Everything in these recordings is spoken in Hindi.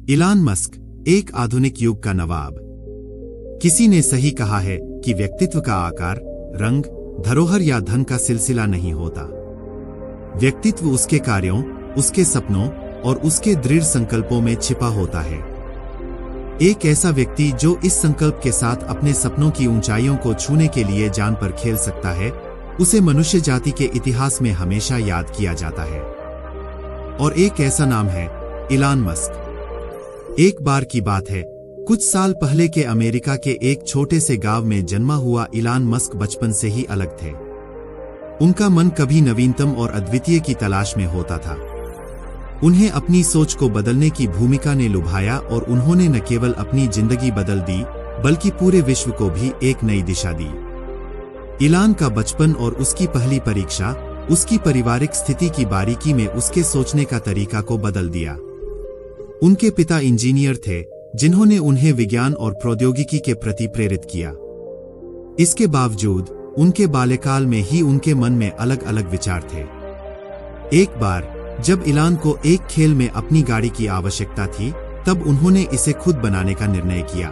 इलान मस्क, एक आधुनिक युग का नवाब। किसी ने सही कहा है कि व्यक्तित्व का आकार, रंग, धरोहर या धन का सिलसिला नहीं होता। व्यक्तित्व उसके कार्यों, उसके सपनों और उसके दृढ़ संकल्पों में छिपा होता है। एक ऐसा व्यक्ति जो इस संकल्प के साथ अपने सपनों की ऊंचाइयों को छूने के लिए जान पर खेल सकता है, उसे मनुष्य जाति के इतिहास में हमेशा याद किया जाता है। और एक ऐसा नाम है इलान मस्क। एक बार की बात है, कुछ साल पहले के अमेरिका के एक छोटे से गांव में जन्मा हुआ इलान मस्क बचपन से ही अलग थे। उनका मन कभी नवीनतम और अद्वितीय की तलाश में होता था। उन्हें अपनी सोच को बदलने की भूमिका ने लुभाया और उन्होंने न केवल अपनी जिंदगी बदल दी, बल्कि पूरे विश्व को भी एक नई दिशा दी। इलान का बचपन और उसकी पहली परीक्षा उसकी पारिवारिक स्थिति की बारीकी में उसके सोचने का तरीका को बदल दिया। उनके पिता इंजीनियर थे, जिन्होंने उन्हें विज्ञान और प्रौद्योगिकी के प्रति प्रेरित किया। इसके बावजूद उनके बाल्यकाल में ही उनके मन में अलग अलग विचार थे। एक बार जब इलान को एक खेल में अपनी गाड़ी की आवश्यकता थी, तब उन्होंने इसे खुद बनाने का निर्णय किया।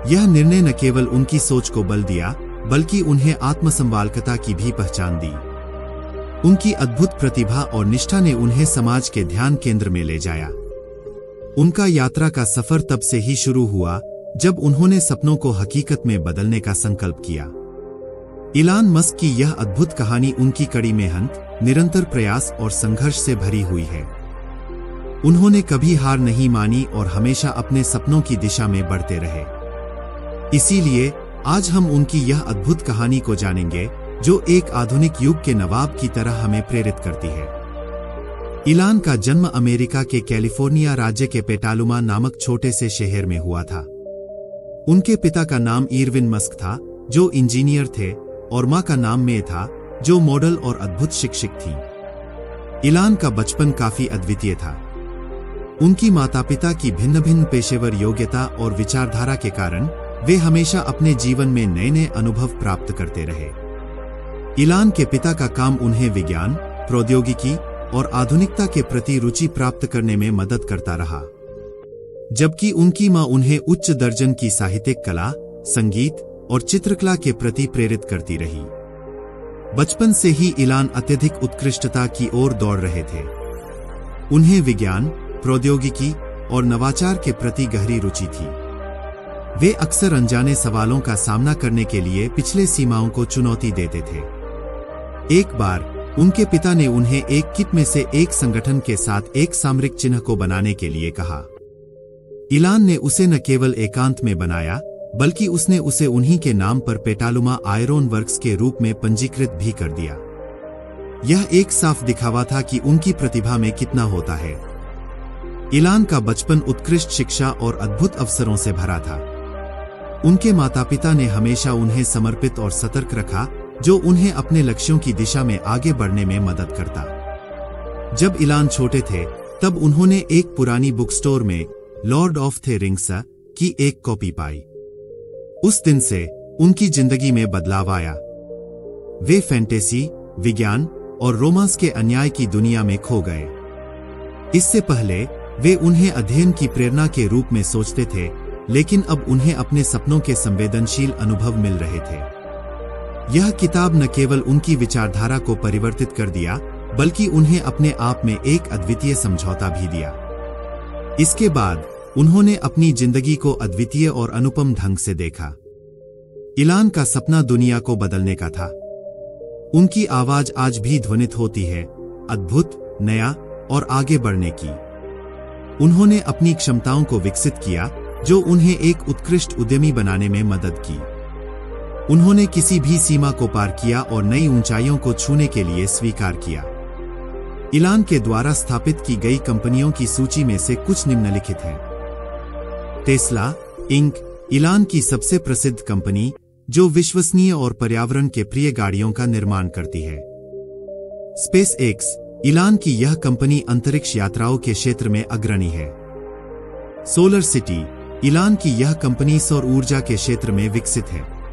यह निर्णय न केवल उनकी सोच को बल दिया, बल्कि उन्हें आत्मसंवालकता की भी पहचान दी। उनकी अद्भुत प्रतिभा और निष्ठा ने उन्हें समाज के ध्यान केंद्र में ले जाया। उनका यात्रा का सफर तब से ही शुरू हुआ, जब उन्होंने सपनों को हकीकत में बदलने का संकल्प किया। इलान मस्क की यह अद्भुत कहानी उनकी कड़ी मेहनत, निरंतर प्रयास और संघर्ष से भरी हुई है। उन्होंने कभी हार नहीं मानी और हमेशा अपने सपनों की दिशा में बढ़ते रहे। इसीलिए आज हम उनकी यह अद्भुत कहानी को जानेंगे, जो एक आधुनिक युग के नवाब की तरह हमें प्रेरित करती है। इलान का जन्म अमेरिका के कैलिफोर्निया राज्य के पेटालुमा नामक छोटे से शहर में हुआ था। उनके पिता का नाम इरविन मस्क था, जो इंजीनियर थे, और मां का नाम मे था, जो मॉडल और अद्भुत शिक्षक थी। इलान का बचपन काफी अद्वितीय था। उनकी माता पिता की भिन्न भिन्न पेशेवर योग्यता और विचारधारा के कारण वे हमेशा अपने जीवन में नए नए अनुभव प्राप्त करते रहे। इलान के पिता का काम उन्हें विज्ञान, प्रौद्योगिकी और आधुनिकता के प्रति रुचि प्राप्त करने में मदद करता रहा, जबकि उनकी मां उन्हें उच्च दर्जन की साहित्यिक कला, संगीत और चित्रकला के प्रति प्रेरित करती रही। बचपन से ही इलान अत्यधिक उत्कृष्टता की ओर दौड़ रहे थे। उन्हें विज्ञान, प्रौद्योगिकी और नवाचार के प्रति गहरी रुचि थी। वे अक्सर अनजाने सवालों का सामना करने के लिए पिछले सीमाओं को चुनौती देते थे। एक बार उनके पिता ने उन्हें एक किट में से एक संगठन के साथ एक सामरिक चिन्ह को बनाने के लिए कहा। इलान ने उसे न केवल एकांत में बनाया, बल्कि उसने उसे उन्हीं के नाम पर पेटालुमा आयरन वर्क्स के रूप में पंजीकृत भी कर दिया। यह एक साफ दिखावा था कि उनकी प्रतिभा में कितना होता है। इलान का बचपन उत्कृष्ट शिक्षा और अद्भुत अवसरों से भरा था। उनके माता पिता ने हमेशा उन्हें समर्पित और सतर्क रखा, जो उन्हें अपने लक्ष्यों की दिशा में आगे बढ़ने में मदद करता। जब इलान छोटे थे, तब उन्होंने एक पुरानी बुक स्टोर में लॉर्ड ऑफ द रिंग्स की एक कॉपी पाई। उस दिन से उनकी जिंदगी में बदलाव आया। वे फैंटेसी, विज्ञान और रोमांस के अन्याय की दुनिया में खो गए। इससे पहले वे उन्हें अध्ययन की प्रेरणा के रूप में सोचते थे, लेकिन अब उन्हें अपने सपनों के संवेदनशील अनुभव मिल रहे थे। यह किताब न केवल उनकी विचारधारा को परिवर्तित कर दिया, बल्कि उन्हें अपने आप में एक अद्वितीय समझौता भी दिया। इसके बाद उन्होंने अपनी जिंदगी को अद्वितीय और अनुपम ढंग से देखा। इलान का सपना दुनिया को बदलने का था। उनकी आवाज आज भी ध्वनित होती है, अद्भुत, नया और आगे बढ़ने की। उन्होंने अपनी क्षमताओं को विकसित किया, जो उन्हें एक उत्कृष्ट उद्यमी बनाने में मदद की। उन्होंने किसी भी सीमा को पार किया और नई ऊंचाइयों को छूने के लिए स्वीकार किया। इलान के द्वारा स्थापित की गई कंपनियों की सूची में से कुछ निम्नलिखित हैं। टेस्ला इंक, इलान की सबसे प्रसिद्ध कंपनी, जो विश्वसनीय और पर्यावरण के प्रिय गाड़ियों का निर्माण करती है। स्पेस एक्स, इलान की यह कंपनी अंतरिक्ष यात्राओं के क्षेत्र में अग्रणी है। सोलर सिटी, इलान की यह कंपनी सौर ऊर्जा के क्षेत्र में विकसित है।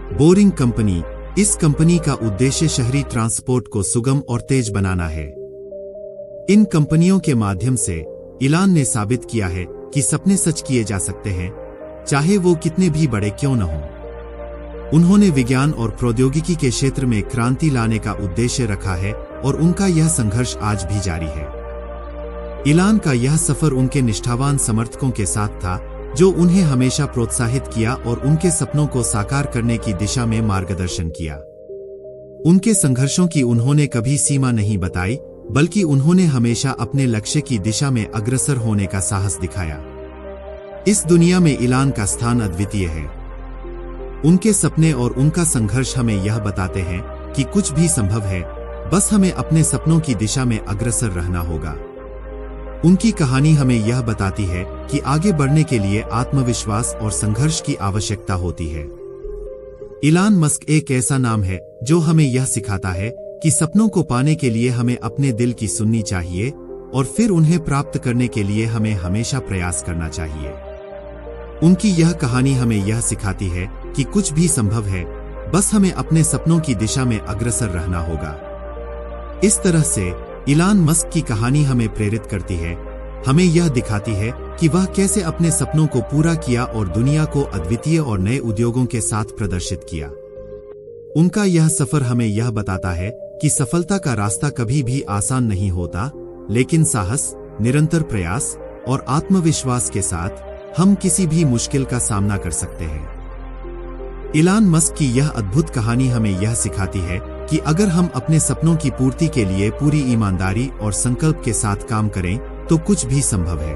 बोरिंग कंपनी, इस कंपनी का उद्देश्य शहरी ट्रांसपोर्ट को सुगम और तेज बनाना है। इन कंपनियों के माध्यम से इलान ने साबित किया है कि सपने सच किए जा सकते हैं, चाहे वो कितने भी बड़े क्यों न हों। उन्होंने विज्ञान और प्रौद्योगिकी के क्षेत्र में क्रांति लाने का उद्देश्य रखा है और उनका यह संघर्ष आज भी जारी है। इलान का यह सफर उनके निष्ठावान समर्थकों के साथ था, जो उन्हें हमेशा प्रोत्साहित किया और उनके सपनों को साकार करने की दिशा में मार्गदर्शन किया। उनके संघर्षों की उन्होंने कभी सीमा नहीं बताई, बल्कि उन्होंने हमेशा अपने लक्ष्य की दिशा में अग्रसर होने का साहस दिखाया। इस दुनिया में इलान का स्थान अद्वितीय है। उनके सपने और उनका संघर्ष हमें यह बताते हैं कि कुछ भी संभव है, बस हमें अपने सपनों की दिशा में अग्रसर रहना होगा। उनकी कहानी हमें यह बताती है कि आगे बढ़ने के लिए आत्मविश्वास और संघर्ष की आवश्यकता होती है। इलान मस्क एक ऐसा नाम है जो हमें यह सिखाता है कि सपनों को पाने के लिए हमें अपने दिल की सुननी चाहिए और फिर उन्हें प्राप्त करने के लिए हमें हमेशा प्रयास करना चाहिए। उनकी यह कहानी हमें यह सिखाती है कि कुछ भी संभव है, बस हमें अपने सपनों की दिशा में अग्रसर रहना होगा। इस तरह से इलान मस्क की कहानी हमें प्रेरित करती है, हमें यह दिखाती है कि वह कैसे अपने सपनों को पूरा किया और दुनिया को अद्वितीय और नए उद्योगों के साथ प्रदर्शित किया। उनका यह सफर हमें यह बताता है कि सफलता का रास्ता कभी भी आसान नहीं होता, लेकिन साहस, निरंतर प्रयास और आत्मविश्वास के साथ हम किसी भी मुश्किल का सामना कर सकते हैं। इलान मस्क की यह अद्भुत कहानी हमें यह सिखाती है कि अगर हम अपने सपनों की पूर्ति के लिए पूरी ईमानदारी और संकल्प के साथ काम करें, तो कुछ भी संभव है।